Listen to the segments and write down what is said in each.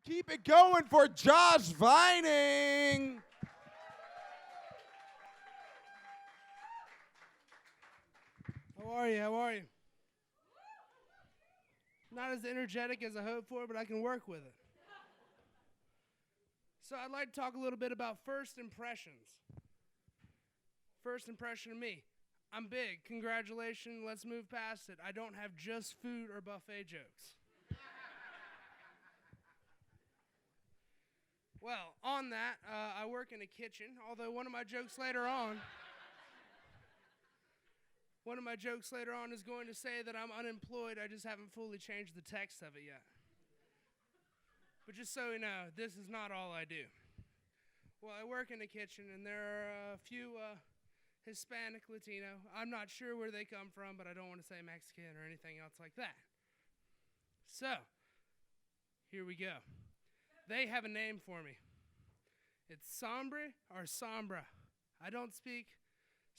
Keep it going for Josh Vining. How are you? How are you? Not as energetic as I hoped for, but I can work with it. So I'd like to talk a little bit about first impressions. First impression of me. I'm big. Congratulations. Let's move past it. I don't have just food or buffet jokes. Well, on that, I work in a kitchen, although one of my jokes later on is going to say that I'm unemployed. I just haven't fully changed the text of it yet. But just so you know, this is not all I do. Well, I work in a kitchen, and there are a few Hispanic, Latino. I'm not sure where they come from, but I don't want to say Mexican or anything else like that. So, here we go. They have a name for me. It's Sombre or Sombra. I don't speak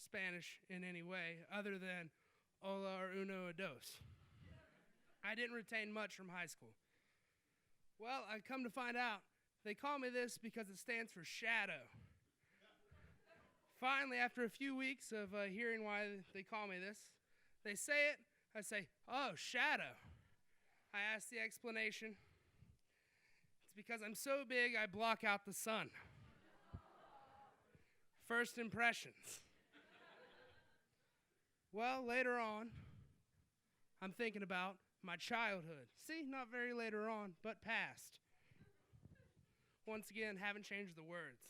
Spanish in any way other than hola or uno or dos. I didn't retain much from high school. Well, I come to find out they call me this because it stands for shadow. Finally, after a few weeks of hearing why they call me this, they say it, I say, oh, shadow. I ask the explanation. It's because I'm so big I block out the sun. First impressions. Well, later on, I'm thinking about my childhood. See, not very later on, but past. Once again, haven't changed the words.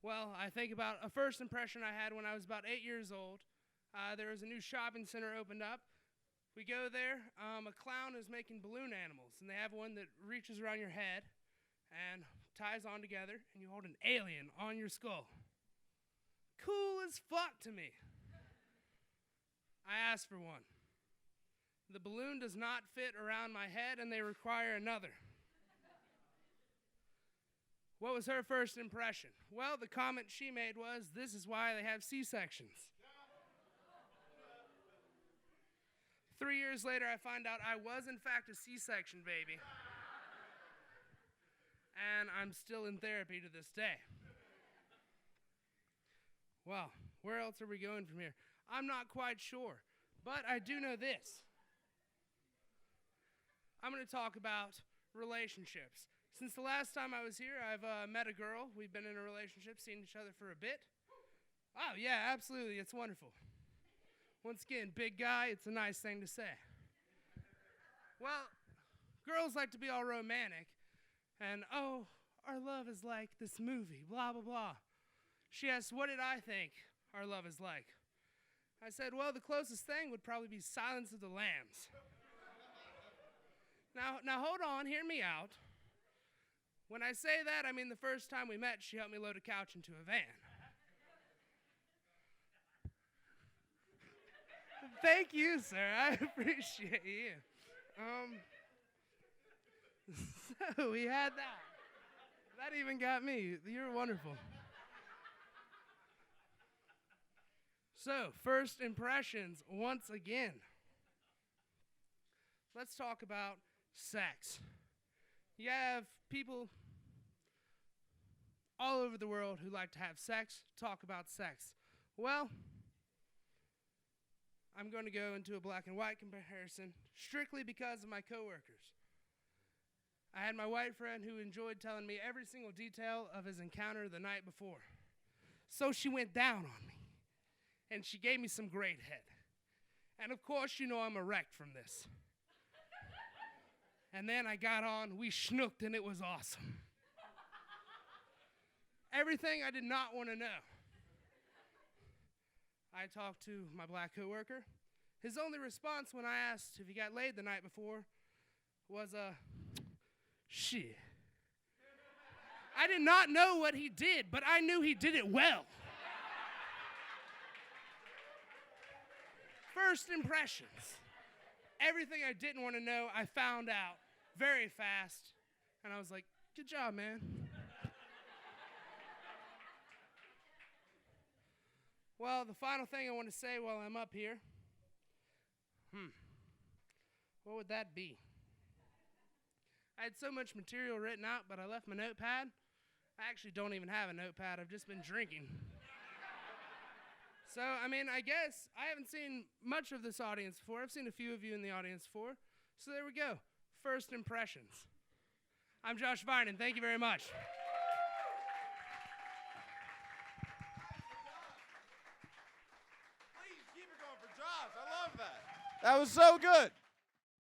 Well, I think about a first impression I had when I was about 8 years old. There was a new shopping center opened up. We go there. A clown is making balloon animals, and they have one that reaches around your head and ties on together, and you hold an alien on your skull. Cool as fuck to me. I asked for one. The balloon does not fit around my head, and they require another. What was her first impression? Well, the comment she made was, this is why they have C-sections. 3 years later, I find out I was, in fact, a C-section baby. And I'm still in therapy to this day. Well, where else are we going from here? I'm not quite sure, but I do know this. I'm going to talk about relationships. Since the last time I was here, I've met a girl. We've been in a relationship, seen each other for a bit. Oh, yeah, absolutely. It's wonderful. Once again, big guy, it's a nice thing to say. Well, girls like to be all romantic, and, oh, our love is like this movie, blah, blah, blah. She asked, what did I think our love is like? I said, well, the closest thing would probably be Silence of the Lambs. Now, hold on, hear me out. When I say that, I mean the first time we met, she helped me load a couch into a van. Thank you, sir. I appreciate you. So we had that. That even got me. You're wonderful. So, first impressions, once again. Let's talk about sex. You have people all over the world who like to have sex, talk about sex. Well, I'm going to go into a black and white comparison strictly because of my coworkers. I had my white friend who enjoyed telling me every single detail of his encounter the night before. So she went down on me, and she gave me some great head. And of course, you know I'm erect from this. And then I got on, we schnooked, and it was awesome. Everything I did not want to know. I talked to my black coworker. His only response when I asked if he got laid the night before was, shit. I did not know what he did, but I knew he did it well. First impressions. Everything I didn't want to know, I found out very fast. And I was like, good job, man. Well, the final thing I want to say while I'm up here, what would that be? I had so much material written out, but I left my notepad. I actually don't even have a notepad. I've just been drinking. So, I mean, I guess I haven't seen much of this audience before. I've seen a few of you in the audience before. So there we go. First impressions. I'm Josh Vining. Thank you very much. Please keep it going for Josh. I love that. That was so good.